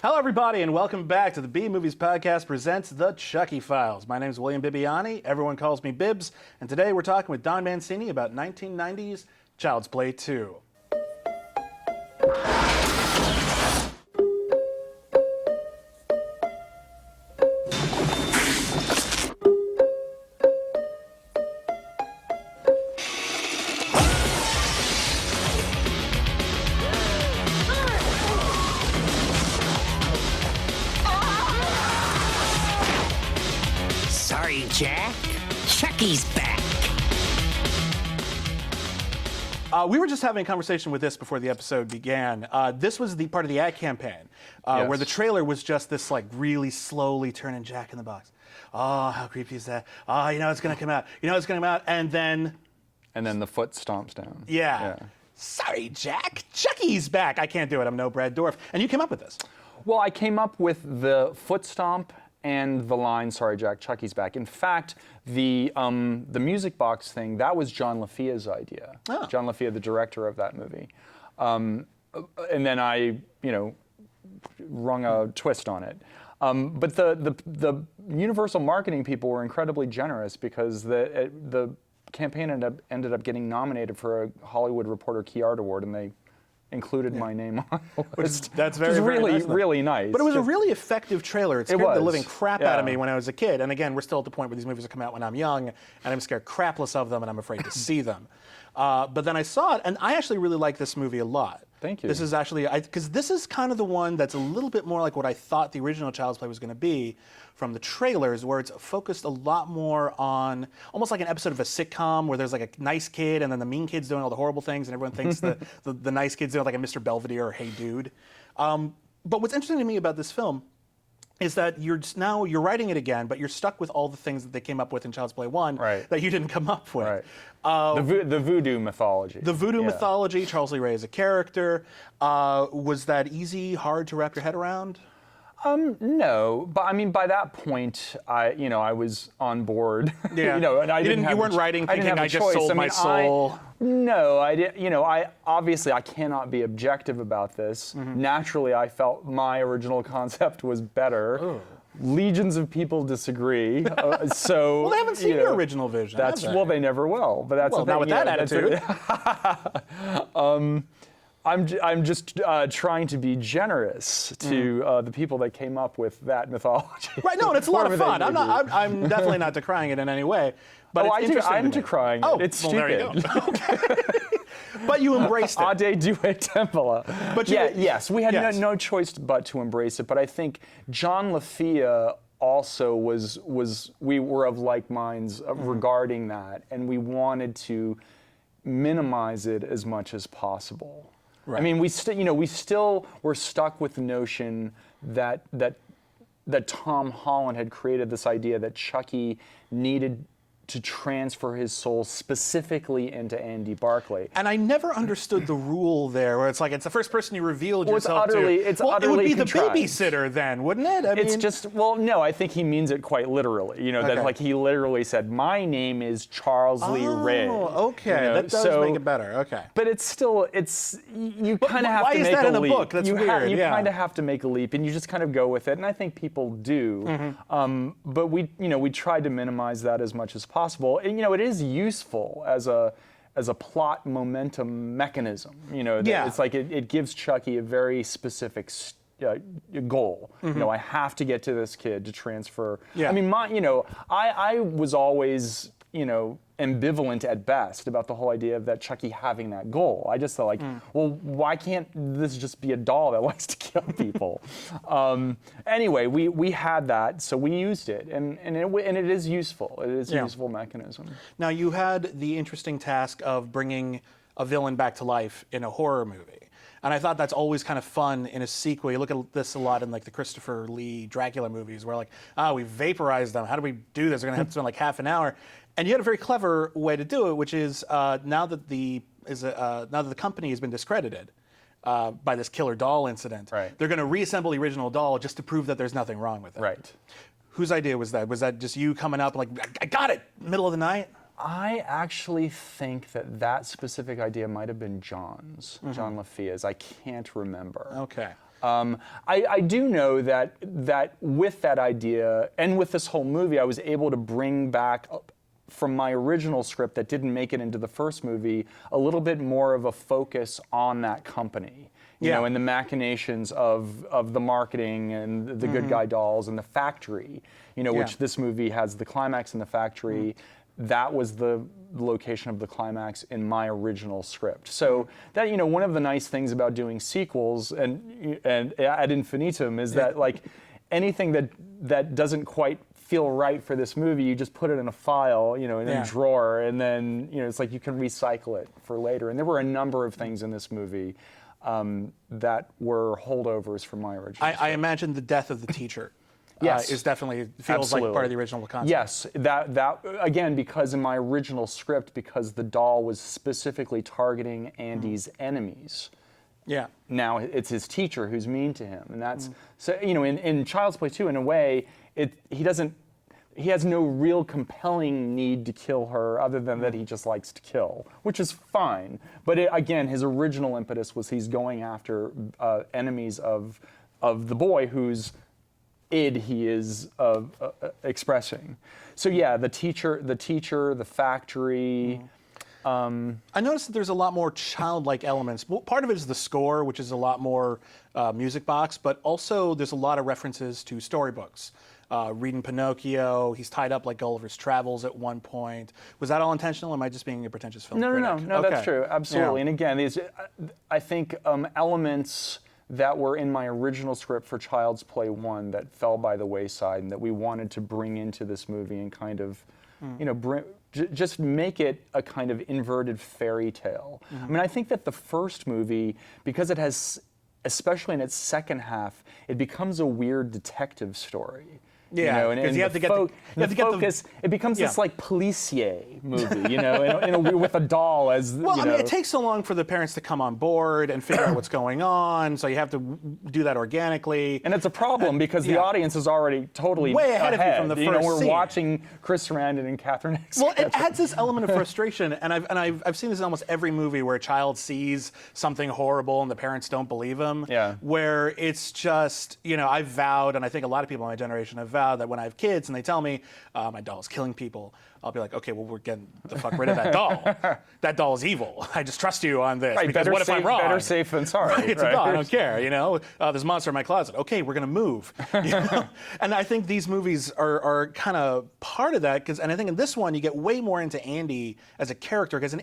Hello, everybody, and welcome back to the B Movies Podcast presents The Chucky Files. My name is William Bibbiani. Everyone calls me Bibbs, and today we're talking with Don Mancini about 1990's Child's Play 2. Sorry, Jack. Chucky's back. We were just having a conversation with this before the episode began. This was the part of the ad campaign where the trailer was just this like really slowly turning Jack in the box. Oh, how creepy is that? Oh, you know it's gonna come out. You know it's gonna come out, and then the foot stomps down. Yeah. Sorry, Jack. Chucky's back. I can't do it. I'm no Brad Dourif. And you came up with this. Well, I came up with the foot stomp and the line, "Sorry, Jack, Chucky's back." In fact, the music box thing, that was John LaFia's idea. Oh. John LaFia, the director of that movie. And then I, rung a twist on it. But the Universal marketing people were incredibly generous because the campaign ended up getting nominated for a Hollywood Reporter Key Art Award, and they included my name on the list. That's very, really, very nice, really nice. But it was a really effective trailer. It scared the living crap out of me Yeah. when I was a kid. And again, we're still at the point where these movies have come out when I'm young, and I'm scared crapless of them, and I'm afraid to see them. But then I saw it, and I actually really like this movie a lot. Thank you. This is actually, because this is kind of the one that's a little bit more like what I thought the original Child's Play was going to be from the trailers, where it's focused a lot more on almost like an episode of a sitcom where there's like a nice kid and then the mean kid's doing all the horrible things, and everyone thinks the nice kid's doing like a Mr. Belvedere or Hey Dude. But what's interesting to me about this film is that you're writing it again, but you're stuck with all the things that they came up with in Child's Play 1 that you didn't come up with. Right. The voodoo mythology. The voodoo mythology, Charles Lee Ray as a character. Was that easy, hard to wrap your head around? No, but I mean, by that point, I was on board. Yeah. And you weren't writing thinking I just sold my soul. I did. I cannot be objective about this. Naturally, I felt my original concept was better. Ooh. Legions of people disagree. So well, they haven't seen your original vision. Well, they never will. But that's not with that attitude. I'm just trying to be generous to the people that came up with that mythology. Right, no, and it's a lot of fun. I'm definitely not decrying it in any way. But I'm decrying it. It's stupid. There you go. Okay. But you embraced it. Ade due tempora. But yes, we had no choice but to embrace it. But I think John LaFia also we were of like minds regarding that, and we wanted to minimize it as much as possible. Right. I mean, we still were stuck with the notion that Tom Holland had created this idea that Chucky needed to transfer his soul specifically into Andy Barclay. And I never understood the rule there, where it's like it's the first person you revealed yourself to. It would be contrived. The babysitter then, wouldn't it? No, I think he means it quite literally. That like he literally said, "My name is Charles Lee Ray." Oh, okay, that does make it better. Okay, but it's still you kind of have to make a leap. Why is that in a book? That's weird. You kind of have to make a leap, and you just kind of go with it. And I think people do. But we tried to minimize that as much as possible. And it is useful as a plot momentum mechanism. It's like it gives Chucky a very specific goal. I have to get to this kid to transfer. Yeah. I mean, I was always ambivalent at best about the whole idea of that Chucky having that goal. I just thought well, why can't this just be a doll that likes to kill people? Anyway, we had that, so we used it, and it is useful. It is a useful mechanism. Now, you had the interesting task of bringing a villain back to life in a horror movie. And I thought that's always kind of fun in a sequel. You look at this a lot in like the Christopher Lee Dracula movies, where like, we vaporized them. How do we do this? We're gonna have to spend like half an hour. And you had a very clever way to do it, which is now that the company has been discredited by this killer doll incident, they're going to reassemble the original doll just to prove that there's nothing wrong with it. Right. Whose idea was that? Was that just you coming up and like, I got it, middle of the night? I actually think that specific idea might have been John's, John LaFia's. I can't remember. Okay. I do know that with that idea and with this whole movie, I was able to bring back from my original script that didn't make it into the first movie a little bit more of a focus on that company. You know, and the machinations of the marketing and the good guy dolls and the factory, you know, which this movie has the climax in the factory. That was the location of the climax in my original script. So that, you know, one of the nice things about doing sequels and ad infinitum is that, like, anything that doesn't quite feel right for this movie, you just put it in a file, you know, in a drawer, and then, you know, it's like you can recycle it for later. And there were a number of things in this movie that were holdovers from my original script. I imagine the death of the teacher. Yes. Is definitely feels like part of the original concept. Yes, that again, because in my original script, because the doll was specifically targeting Andy's enemies. Yeah. Now it's his teacher who's mean to him, and that's so, you know, in Child's Play 2, in a way, he has no real compelling need to kill her other than that he just likes to kill, which is fine. But again, his original impetus was he's going after enemies of the boy whose id he is expressing. So yeah, the teacher, the factory. I noticed that there's a lot more childlike elements. Well, part of it is the score, which is a lot more music box, but also there's a lot of references to storybooks. Reading Pinocchio, he's tied up like Gulliver's Travels at one point. Was that all intentional, or am I just being a pretentious film critic? No, that's true, absolutely. Yeah. And again, these, I think elements that were in my original script for Child's Play 1 that fell by the wayside and that we wanted to bring into this movie and kind of, you know, just make it a kind of inverted fairy tale. I mean, I think that the first movie, because it has, especially in its second half, it becomes a weird detective story. Yeah, you know, and you have to get the focus. It becomes this like policier movie, you know, with a doll as. Well, you I know. mean, it takes so long for the parents to come on board and figure out what's going on, so you have to do that organically. And it's a problem because the audience is already totally way ahead of you from the first You know, we're scene. watching Chris Sarandon and Catherine Hicks. Well, it adds this element of frustration, and I've seen this in almost every movie where a child sees something horrible and the parents don't believe him. Yeah. Where it's just, you know, I've vowed, and I think a lot of people in my generation have vowed that when I have kids and they tell me my doll's killing people, I'll be like, okay, well, we're getting the fuck rid of that doll. That doll is evil. I just trust you on this. Right, because better what if I'm safe, wrong? better safe than sorry. Right, it's a doll. I don't care. You know, there's a monster in my closet. Okay, we're gonna move. You know? And I think these movies are kind of part of that and I think in this one you get way more into Andy as a character because in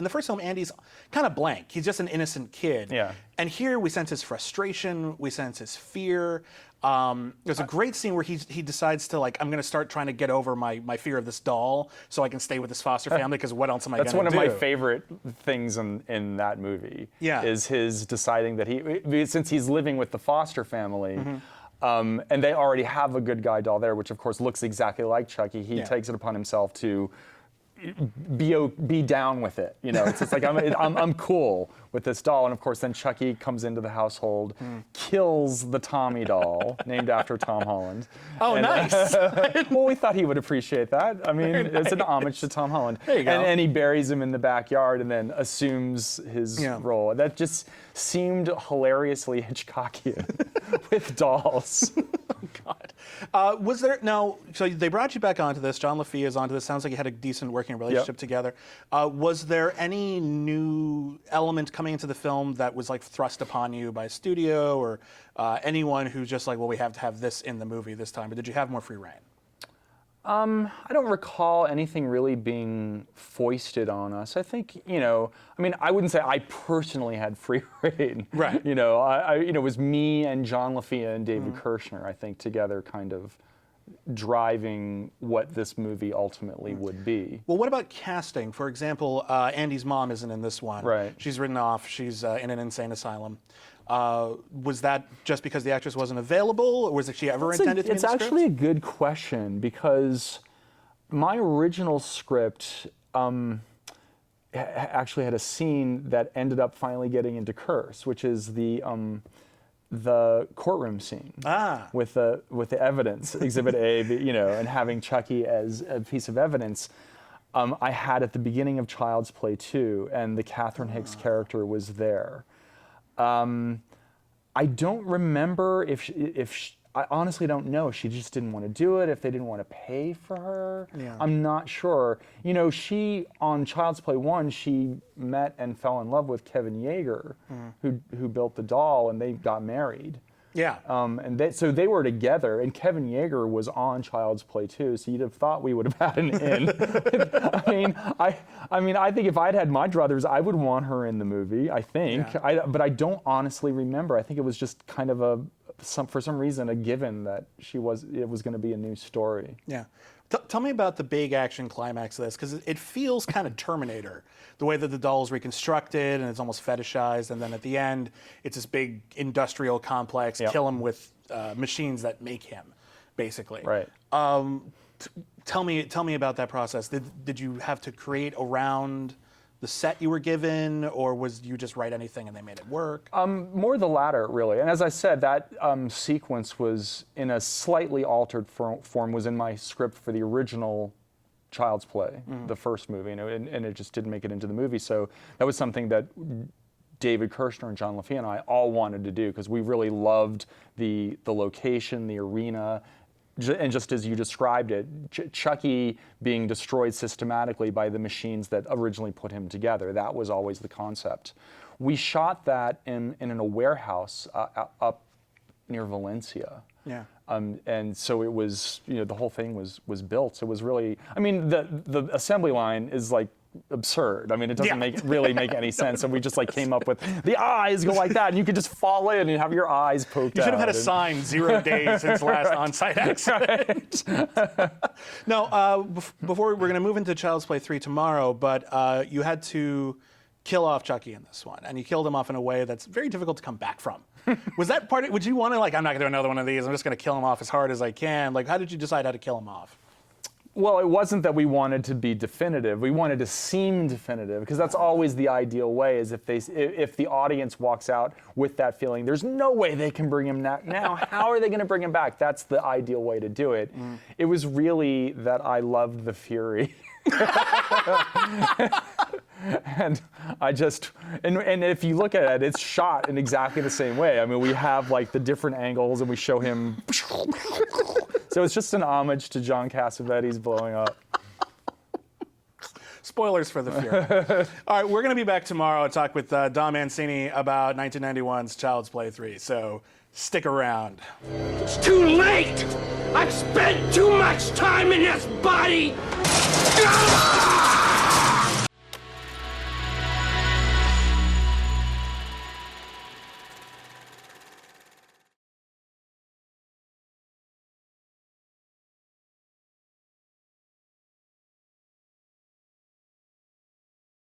the first film, Andy's kind of blank. He's just an innocent kid. Yeah. And here we sense his frustration. We sense his fear. There's a great scene where he decides to, like, I'm going to start trying to get over my fear of this doll so I can stay with this foster family because what else am I going to do? That's one of my favorite things in that movie. Yeah. Is his deciding that since he's living with the foster family, and they already have a good guy doll there, which of course looks exactly like Chucky, he takes it upon himself to be down with it, you know. It's just like I'm cool with this doll, and of course then Chucky comes into the household, kills the Tommy doll named after Tom Holland. Oh, and, nice. Well, we thought he would appreciate that. I mean, it's an homage to Tom Holland. There you go. And he buries him in the backyard and then assumes his role. That just seemed hilariously Hitchcockian with dolls. God. Was there, so they brought you back onto this. John LaFia is onto this. Sounds like you had a decent working relationship together. Was there any new element coming into the film that was like thrust upon you by a studio or anyone who's just like, well, we have to have this in the movie this time? Or did you have more free reign? I don't recall anything really being foisted on us. I think, you know, I mean, I wouldn't say I personally had free reign. Right. You know, it was me and John LaFia and David Kirshner, I think, together kind of driving what this movie ultimately would be. Well, what about casting? For example, Andy's mom isn't in this one. Right. She's written off. She's in an insane asylum. Was that just because the actress wasn't available, or was she ever intended to be in the script? It's actually a good question because my original script actually had a scene that ended up finally getting into Curse, which is the courtroom scene with the evidence, Exhibit A, you know, and having Chucky as a piece of evidence. I had at the beginning of Child's Play 2, and the Catherine Hicks character was there. I I don't remember I honestly don't know. She just didn't want to do it, if they didn't want to pay for her. Yeah. I'm not sure. You know, she, on Child's Play 1, she met and fell in love with Kevin Yeager, who built the doll, and they got married. Yeah. So they were together, and Kevin Yeager was on Child's Play 2, so you'd have thought we would have had an in. I think if I'd had my druthers, I would want her in the movie, I think. Yeah. But I don't honestly remember. I think it was just kind of for some reason, a given that it was going to be a new story. Yeah. Tell me about the big action climax of this, because it feels kind of Terminator, the way that the doll is reconstructed and it's almost fetishized, and then at the end, it's this big industrial complex, Yep. kill him with machines that make him, basically. Right. Tell me about that process. Did you have to create around the set you were given, or was you just write anything and they made it work? More the latter, really. And as I said, that sequence was in a slightly altered form, was in my script for the original Child's Play, the first movie, and it just didn't make it into the movie. So that was something that David Kirshner and John LaFia and I all wanted to do, because we really loved the location, the arena, and just as you described it, Chucky being destroyed systematically by the machines that originally put him together. That was always the concept. We shot that in a warehouse up near Valencia. Yeah. And so it was, the whole thing was built. So it was really, the assembly line is like absurd. It doesn't really make any sense. And we just came up with the eyes go like that, and you could just fall in and have your eyes poked out. You should have had a sign, 0 days since last on-site accident. No, before we're going to move into Child's Play 3 tomorrow, but you had to kill off Chucky in this one, and you killed him off in a way that's very difficult to come back from. Was that part of, would you want to I'm not going to do another one of these, I'm just going to kill him off as hard as I can? How did you decide how to kill him off? Well, it wasn't that we wanted to be definitive. We wanted to seem definitive, because that's always the ideal way, is if the audience walks out with that feeling, there's no way they can bring him back. Now, how are they going to bring him back? That's the ideal way to do it. It was really that I loved the fury. And and if you look at it, it's shot in exactly the same way. We have the different angles, and we show him. So it's just an homage to John Cassavetes blowing up. Spoilers for the Fury. All right, we're going to be back tomorrow to talk with Don Mancini about 1991's Child's Play 3, so stick around. It's too late! I've spent too much time in his body! Ah!